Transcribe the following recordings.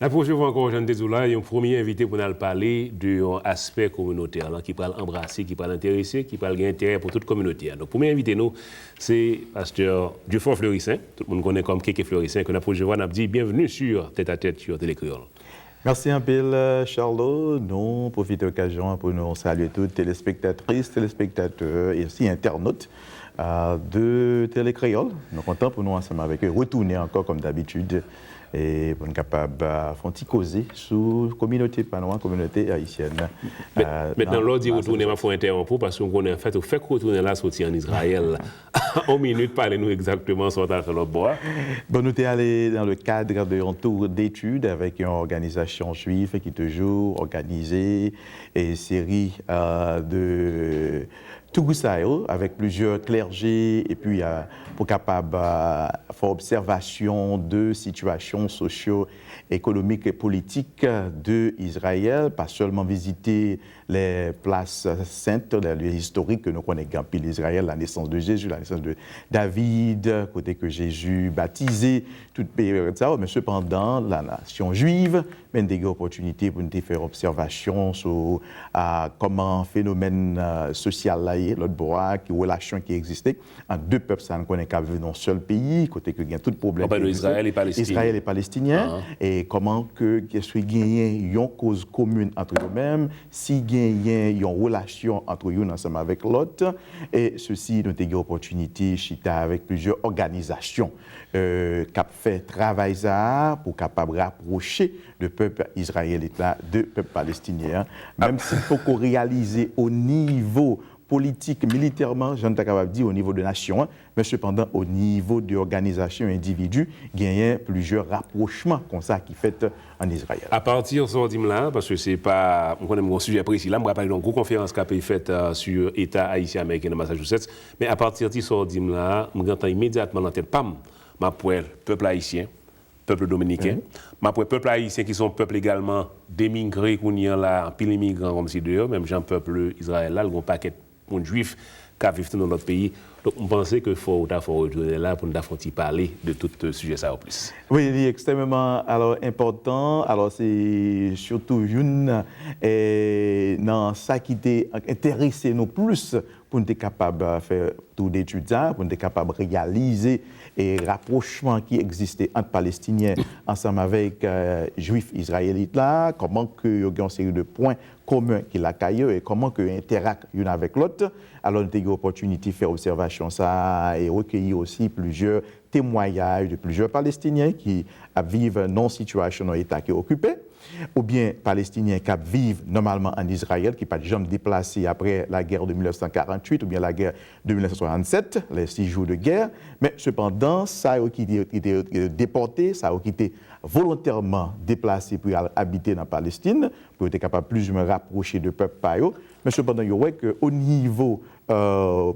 La prochaine fois encore, Jean Dézoula, il y a un premier invité pour nous parler de l'aspect communautaire, qui peut embrasser, qui peut intéresser, qui peut avoir intérêt pour toute communauté. Donc, le premier invité, nous, c'est Pasteur Dieufort Fleurissin, tout le monde connaît comme Kéké Fleurissin, que la prochaine fois, nous dit bienvenue sur Tête à Tête sur Télécréole. Merci un peu, Charlot. Nous profitons de l'occasion pour nous saluer toutes téléspectatrices, téléspectateurs et aussi internautes de Télécréole. Nous sommes contents pour nous ensemble avec eux retourner encore comme d'habitude et pour être capable de causer sur la communauté panois, communauté haïtienne. Maintenant, l'on dit retourner, il faut interrompre parce qu'on connaît en fait, au fait que retourner là, sortir en Israël. En minute, parlez-nous exactement sur le bois. Bon, nous sommes allés dans le cadre d'un tour d'études avec une organisation juive qui toujours organisé une série de Tougousaïo avec plusieurs clergés et puis pour capable faire observation de situations socio-économiques et politiques d'Israël, pas seulement visiter les places saintes, les lieux historiques que nous connaissons pile Israël, la naissance de Jésus, la naissance de David, côté que Jésus baptisé, toute période ça, mais cependant la nation juive mène des opportunités pour nous faire observation sur comment phénomène social là l'autre bois, qui relation qui existait entre deux peuples, ça ne connaît qu'à vivre dans un seul pays, côté que il y a tout problème. Israël et Palestine. Israël et Palestiniens, et comment que qu'est-ce gagner une cause commune entre eux-mêmes, si gagner une relation entre eux ensemble avec l'autre, et ceci nous avons eu l'opportunité chita avec plusieurs organisations qui ont fait travail ça pour capable rapprocher le peuple israélien de peuple palestinien, même s'il faut qu'on réalise au niveau politique, militairement, je ne suis pas capable de dire au niveau de nation, mais cependant au niveau d'organisation individu, il y a plusieurs rapprochements comme ça qui fait en Israël. À partir de ce là, parce que c'est pas, on connaît mon sujet précis là, je vais parler d'une conférence qui a été faite sur l'État haïtien américain de Massachusetts, mais à partir de ce là, je entends immédiatement dans la tête, pam, ma peuple haïtien, peuple dominicain, ma peuple haïtien qui sont peuple également d'émigrés, qu'on y a là, pile immigrants comme si dehors, même gens peuple Israël là, ils ont un paquet de juifs qui vivent dans notre pays. Donc, on pensait qu'il faut retourner là pour nous parler de tout ce sujet ça en plus. Oui, il est extrêmement important. Alors, c'est surtout une dans ça qui intéresse nous plus pour nous être capable de faire tout d'études, pour nous être capable de réaliser et rapprochement qui existait entre Palestiniens ensemble avec Juifs israélites là, comment que il y a une série de points communs qui la caillent et comment que interagissent l'une avec l'autre. Alors nous avons eu l'opportunité de faire observation ça et recueillir aussi plusieurs témoignages de plusieurs Palestiniens qui vivent dans une situation dans l'État qui est occupé, ou bien Palestiniens qui vivent normalement en Israël, qui ne sont pas jamais déplacés après la guerre de 1948 ou bien la guerre de 1967, les 6 jours de guerre, mais cependant, ça a été déporté, ça a été volontairement déplacé pour habiter dans la Palestine, pour être capable plus ou moins rapprocher de peuple par eux, mais cependant, il y a qu'au niveau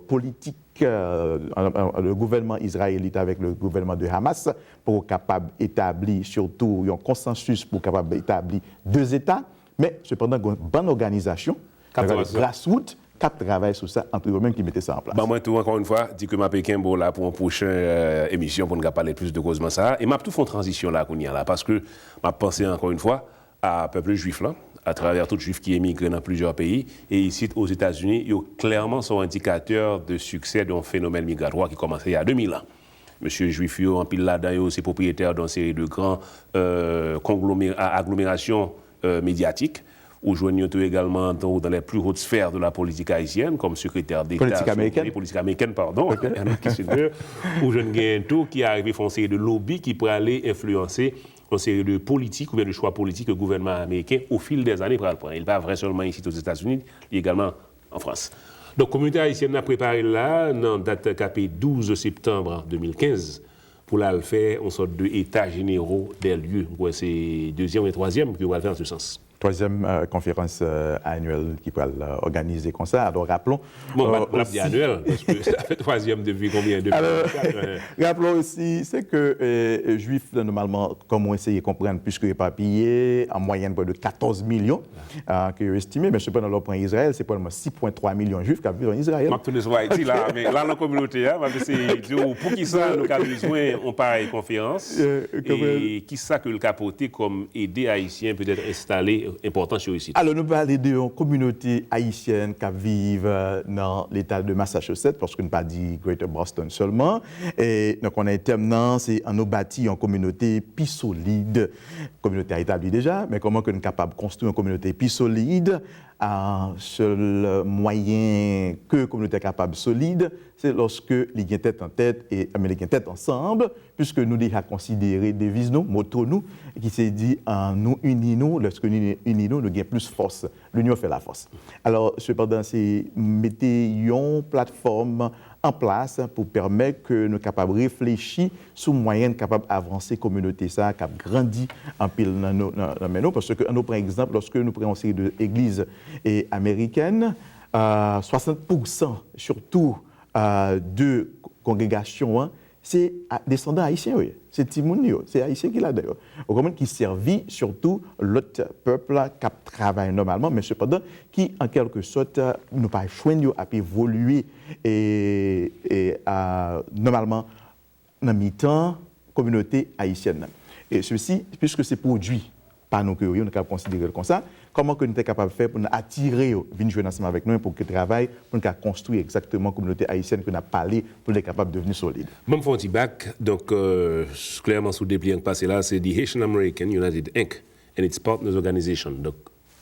politique, le gouvernement israélite avec le gouvernement de Hamas pour capable d'établir surtout un consensus pour capable d'établir 2 États, mais cependant une bonne organisation, grassroots, qui travaille sur ça entre eux-mêmes qui mettaient ça en place. Moi, tout encore une fois, dis que ma Pékin là pour une prochaine émission pour nous parler plus de cause ça et m'a tout fait une transition là qu'on y a là parce que m'a pensé encore une fois à peuple juif là. À travers tout juif qui émigre dans plusieurs pays. Et ici, aux États-Unis, il y a clairement son indicateur de succès d'un phénomène migratoire qui commençait il y a 2000 ans. Monsieur Juif, en pile là-dedans, c'est propriétaire d'une série de grands agglomérations médiatiques, où joignent également dans les plus hautes sphères de la politique haïtienne, comme secrétaire d'État. Politique américaine, pardon. Okay. Où je gagne tout qui arrive à faire une série de lobbies qui pourraient aller influencer une série de politiques ou bien de choix politiques que le gouvernement américain, au fil des années, prend. Il va vrai seulement ici aux États-Unis, mais également en France. Donc, la communauté haïtienne a préparé là, dans la date capée 12 septembre 2015, pour là faire une sorte d'état généraux des lieux. C'est 2e et 3e qui va faire en ce sens. troisième conférence annuelle qui va organiser comme ça. Alors rappelons. Bon, on dit annuel, parce que ça fait troisième depuis combien de temps? Rappelons aussi, c'est que Juifs, normalement, comme on essaye de comprendre, puisque éparpillés, en moyenne près de 14 millions, qui est estimé, mais cependant, dans le point Israël, c'est probablement 6,3 millions de Juifs qui vivent en Israël. Je ne sais pas, mais là, dans la communauté, c'est pour qui ça, nous avons besoin d'une pareille conférence, et qui ça que le capoté comme aider Haïtiens peut-être installer important chez ici. Alors, nous parlons d'une communauté haïtienne qui vit dans l'État de Massachusetts, parce qu'on ne pas dit Greater Boston seulement. Et donc, on a un terme, c'est on a bâti une communauté plus solide. Communauté établie déjà, mais comment qu'on est capable de construire une communauté plus solide? Un seul moyen que la communauté est capable de solide, c'est lorsque les gens tête en tête et les gens tête ensemble, puisque nous déjà considérer des devise nous, motto nous, qui s'est dit nous unis-nous, lorsque nous unis-nous, nous gagnons plus force. L'union fait la force. Alors, cependant, c'est mettre une plateforme en place pour permettre que nous soyons capables de réfléchir sur moyen capable d'avancer la communauté, ça, qui a grandi en pile dans nous. Parce que, nous, par exemple, lorsque nous prenons une série d'églises américaines, 60% surtout de congrégations, c'est descendants haïtiens, oui. C'est Timounio, c'est haïtien qui l'a d'ailleurs. Au moment qui servit surtout l'autre peuple qui travaille normalement, mais cependant qui en quelque sorte nous pas choisir à évoluer et normalement dans mi-temps communauté haïtienne. Et ceci, puisque c'est produit par nos curieux, nous sommes considérés comme ça. Comment que nous sommes capables de faire pour nous attirer, venir jouer ensemble avec nous, pour que travail, pour nous construire exactement la communauté haïtienne que nous avons parlé, pour être capable de devenir solide. Même pour un petit bac, donc clairement sous le dépliant passé là, c'est the Haitian American United Inc. and its partners organization. Donc,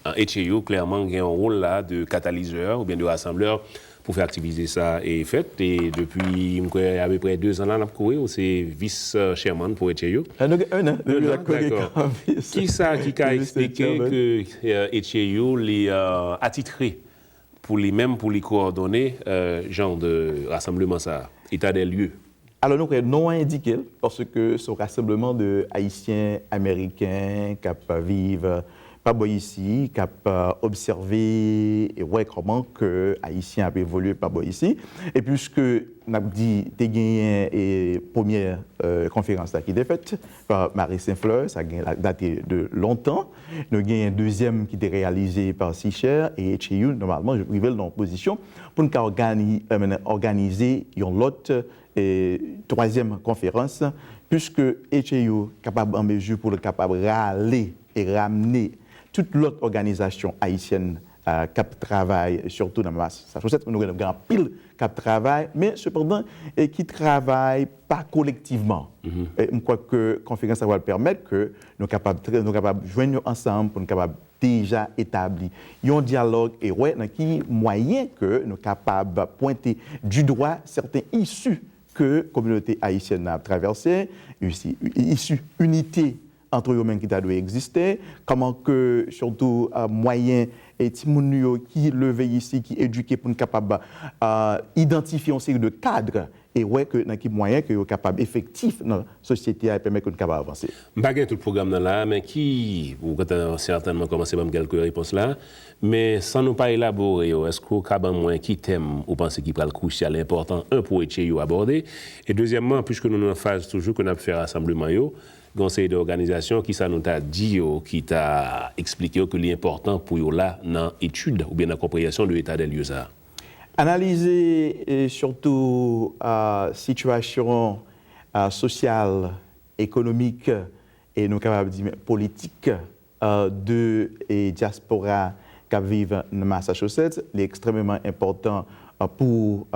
HAU, clairement, il y a un rôle là de catalyseur ou bien de rassembleur pour faire activiser ça et fait. Et depuis à peu près 2 ans là, on a couru, c'est vice-chairman pour HAU. Un an, d'accord. Qui ça qui a expliqué que HAU les attitré pour les mêmes, pour les coordonner, genre de rassemblement ça, état des lieux? Alors, nous non indiqué parce que ce rassemblement de Haïtiens américains qui vivent pas ici, qui observé et ouais comment que Haïtiens a évolué pas ici. Et puisque n'a dit t'es gagné et première conférence qui était faite par Marie Saint-Fleur, ça a daté de longtemps. Nous avons un deuxième qui était réalisé par Sicher et HAU. Normalement, je rive dans position pour nous organiser une autre troisième conférence, puisque HAU est capable en mesure pour le capable râler et ramener toute l'autre organisation haïtienne qui travaille, surtout dans Massachusetts, nous avons un grand pile qui travaille, mais cependant, qui ne travaille pas collectivement. Et je crois que la conférence va permettre que nous sommes capables de joindre ensemble pour nous capables déjà établir un dialogue et ouais, dans qui moyen que nous sommes capables de pointer du doigt certains issues que la communauté haïtienne a traversées, issues unité entre eux-mêmes qui doit exister, comment que surtout moyen et Timounio qui levé ici, qui éduqué pour être capable d'identifier une série de cadres et ouais que dans qui moyen que capable effectif dans la société et permettre que nous capable avancer. Baguette tout le programme là, mais qui vous avez certainement commencé par quelques réponses là, mais sans nous pas élaborer, est-ce que capable moins qui thème ou pensez qui le crucial important un pour HAU aborder et deuxièmement puisque nous nous en phase toujours qu'on a fait rassemblement yo conseil d'organisation qui ça nous t'a dit qui t'a expliqué que l'important pour yo là dans étude ou bien dans compréhension de l'état des lieux ça. Analyser et surtout la situation sociale, économique et nous capables de dire politique de diaspora qui vivent dans Massachusetts, c'est extrêmement important pour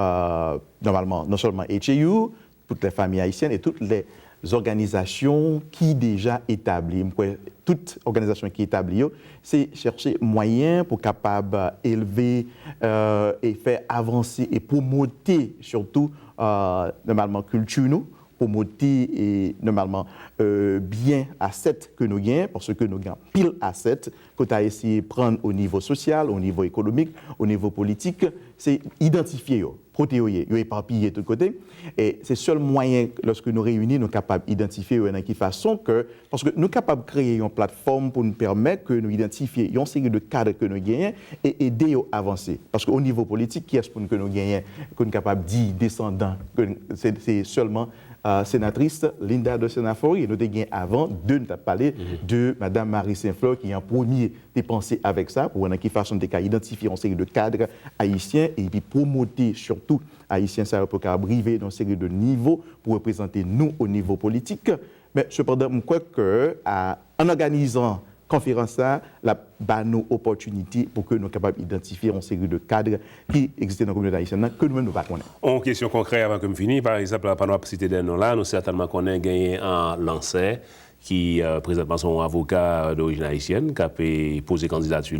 normalement non seulement HAU, toutes les familles haïtiennes et toutes les organisations qui sont établies. Toute organisation qui est établie, c'est chercher moyens pour capable élever et faire avancer et promouvoir surtout normalement culture nous, promoter et normalement bien assets que nous gagnons, parce que nous gagnons pile assets que tu as essayé de prendre au niveau social, au niveau économique, au niveau politique, c'est identifier, protéger, éparpiller de tous côtés. Et c'est le seul moyen, lorsque nous réunissons, nous sommes capables d'identifier de quelle façon que, parce que nous sommes capables de créer une plateforme pour nous permettre que nous identifions une série de cadres que nous gagnons et aider à avancer. Parce qu'au niveau politique, qui est-ce que nous gagnons, que nous sommes capables de dire descendants, c'est seulement sénatrice Linda de Sénafory, et nous avons gagné avant de nous parler de Mme Marie Saint-Fleur qui a en premier dépensé avec ça pour une façon de identifier une série de cadres haïtiens et puis promouvoir surtout haïtiens ça pour arriver dans une série de niveaux pour représenter nous au niveau politique. Mais cependant, je crois qu'en organisant conférence la bonne opportunité pour que nous soyons capables d'identifier une série de cadres qui existent dans la communauté haïtienne que nous-mêmes nous ne connaissons pas. En question concrète avant que je finisse, par exemple, pendant la cité des noms-là, nous certainement connaissons gagné un Lancet qui présentement sont avocat d'origine haïtienne, qui a posé candidature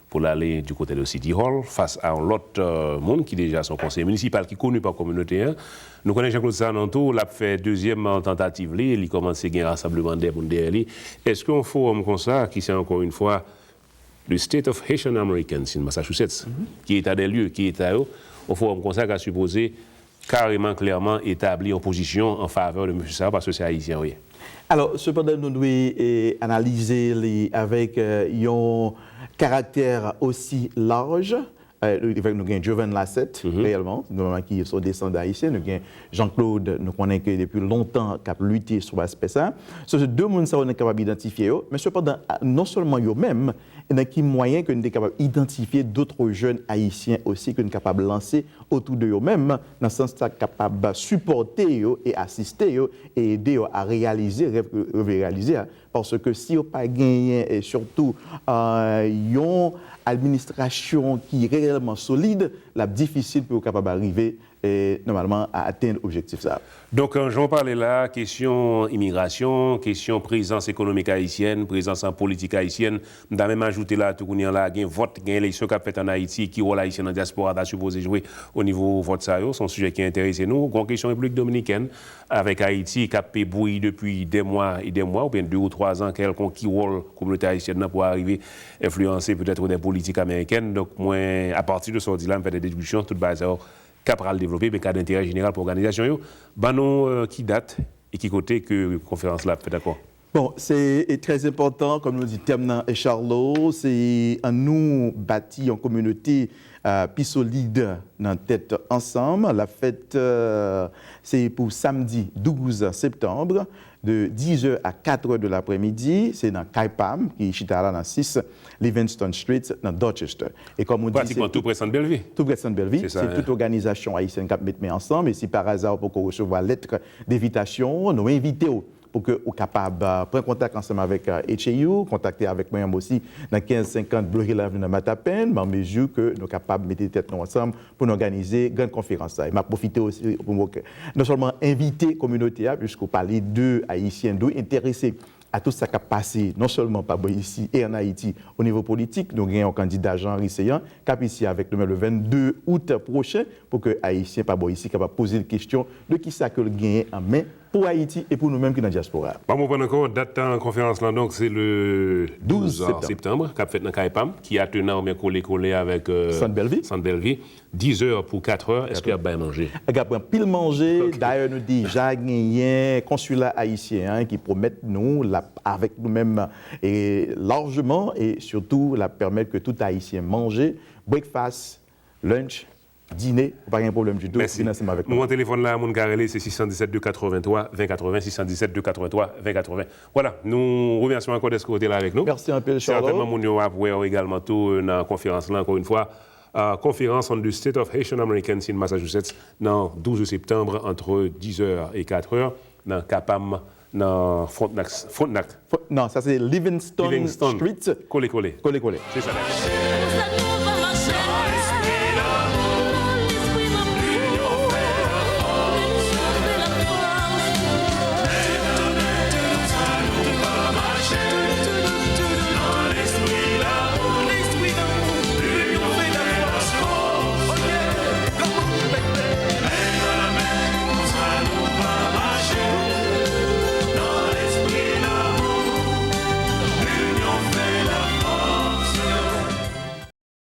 pour aller du côté de City Hall face à l'autre monde qui déjà son conseiller municipal qui est connu par la communauté. Nous connaissons Jean-Claude Sananto, il a fait deuxième tentative, il a commencé à gagner un rassemblement d'air pour derrière lui. Est-ce qu'on forum comme ça, qui c'est encore une fois le State of Haitian Americans in Massachusetts, qui est à des lieux, qui est à eux, au forum comme ça qui a supposé carrément, clairement établir une position en faveur de M. Sarr parce que c'est haïtien, oui. Alors, cependant, nous devons analyser avec un caractère aussi large. Nous avons Joven Lassette, réellement, qui sont descendants haïtiens. Nous avons Jean-Claude, nous connaissons que depuis longtemps, qui a lutté sur l'aspect ça. Ce sont deux personnes qui sont capables d'identifier, mais cependant, non seulement eux-mêmes, il y a qui moyen que nous sommes capables d'identifier d'autres jeunes haïtiens aussi que nous sommes capables de lancer autour de eux-mêmes, dans le sens où nous sommes capables de supporter et assister et aider à réaliser. Parce que si on n'a pas gagné, et surtout, une administration qui est réellement solide, c'est difficile pour être capable d'arriver normalement à atteindre l'objectif. Donc, j'en parlais là, question immigration, question présence économique haïtienne, présence en politique haïtienne. Je vais même ajouter là, tout le monde, il y a un vote, il y a une élection qui a fait en Haïti, qui rôle haïtien en diaspora a supposé jouer au niveau vote ça, c'est un sujet qui intéresse nous. Une question République dominicaine, avec Haïti qui a fait bruit depuis des mois, ou bien 2 ou 3 ans, quelqu'un qui rôle la communauté haïtienne pour arriver à influencer peut-être des politiques américaines. Donc, moi, à partir de ce là je fais des déductions, toute base. Capral développé, mais cas d'intérêt général pour l'organisation. Qui date et qui côté que la conférence là fait d'accord? Bon, c'est très important, comme nous dit Temna et Charlot, c'est à nous bâtir une communauté plus solide dans la tête ensemble. La fête, c'est pour samedi 12 septembre, de 10h à 4h de l'après-midi. C'est dans Kaipam, qui est chita dans 6 Livingston Street, dans Dorchester. Et comme on pratiquement dit, tout près de Sainte-Belleville. Tout près de Sainte-Belleville. C'est toute organisation haïtienne qui met ensemble. Et si par hasard, pour qu'on reçoive la lettre d'invitation, nous invitons pour que vous capable de prendre contact ensemble avec HAU, contacter avec moi aussi dans 1550 Blue Hill Avenue dans Matapen, en mesure que nous sommes capables de mettre tête ensemble pour organiser une grande conférence. Et m'a profité aussi pour non seulement inviter la communauté, puisqu'on parlait de Haïtiens, intéressés à tout ça qui a passé, non seulement par ici et en Haïti, au niveau politique. Nous avons un candidat Jean-Henri Seyan, qui est ici avec nous le 22 août prochain, pour que les Haïtiens, par ici, capable poser des questions de qui ça que le gagne en main pour Haïti et pour nous-mêmes qui sont dans la diaspora. Bon, on encore date de conférence là, donc c'est le 12 septembre, qui a fait dans Kaipam, qui a tenu à collé avec Sainte-Belleville. 10h pour 4h, est-ce qu'il y a bien mangé? Il y a pile manger. Okay. D'ailleurs, nous déjà gagné un consulat haïtien qui promet nous, avec nous-mêmes, et largement, et surtout, permettre que tout Haïtien mange, breakfast, lunch, dîner, pas un problème du tout. Merci. Avec mon téléphone là, mon carrelé, c'est 617 283 2080, 617 283 2080. Voilà, nous remercions encore d'être côté là avec nous. Merci un peu, Charles. Certainement, nous avons également tout dans la conférence là, encore une fois. Conférence on the State of Haitian Americans in Massachusetts, dans 12 septembre, entre 10h et 4h, dans Kapam, dans Frontenac. Non, ça c'est Livingston Street. Collé. Collé. C'est ça.